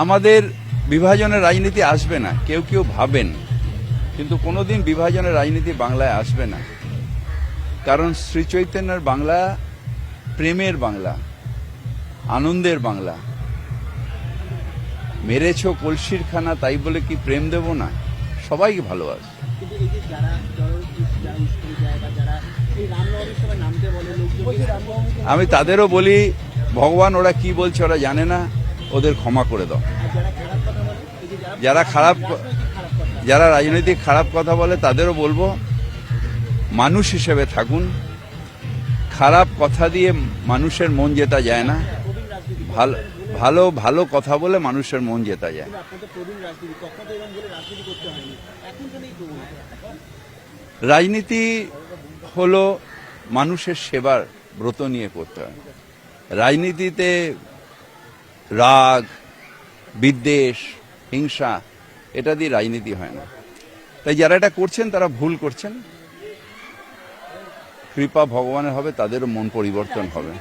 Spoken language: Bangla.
আমাদের বিভাজনের রাজনীতি আসবে না, কেউ কেউ ভাবেন, কিন্তু কোনোদিন বিভাজনের রাজনীতি বাংলায় আসবে না। কারণ শ্রী চৈতন্যের বাংলা প্রেমের বাংলা, আনন্দের বাংলা। মেরেছ কলসির খানা, তাই বলে কি প্রেম দেব না? সবাইকে ভালোবাসে। আমি তাদেরও বলি, ভগবান ওরা কি বলছে ওরা জানে না, ওদের ক্ষমা করে দাও। যারা রাজনৈতিক খারাপ কথা বলে তাদেরও বলবো, মানুষ হিসেবে থাকুন। খারাপ কথা দিয়ে মানুষের মন জেতা যায় না, ভালো ভালো ভালো কথা বলে মানুষের মন জেতা যায়। রাজনীতি হলো মানুষের সেবার ব্রত নিয়ে করতে হয়। রাজনীতিতে রাগ, বিদ্বেষ, হিংসা, এটা দিয়ে রাজনীতি হয় না। তাই যারা এটা করছেন তারা ভুল করছেন। কৃপা ভগবানের হবে, তাদেরও মন পরিবর্তন হবে।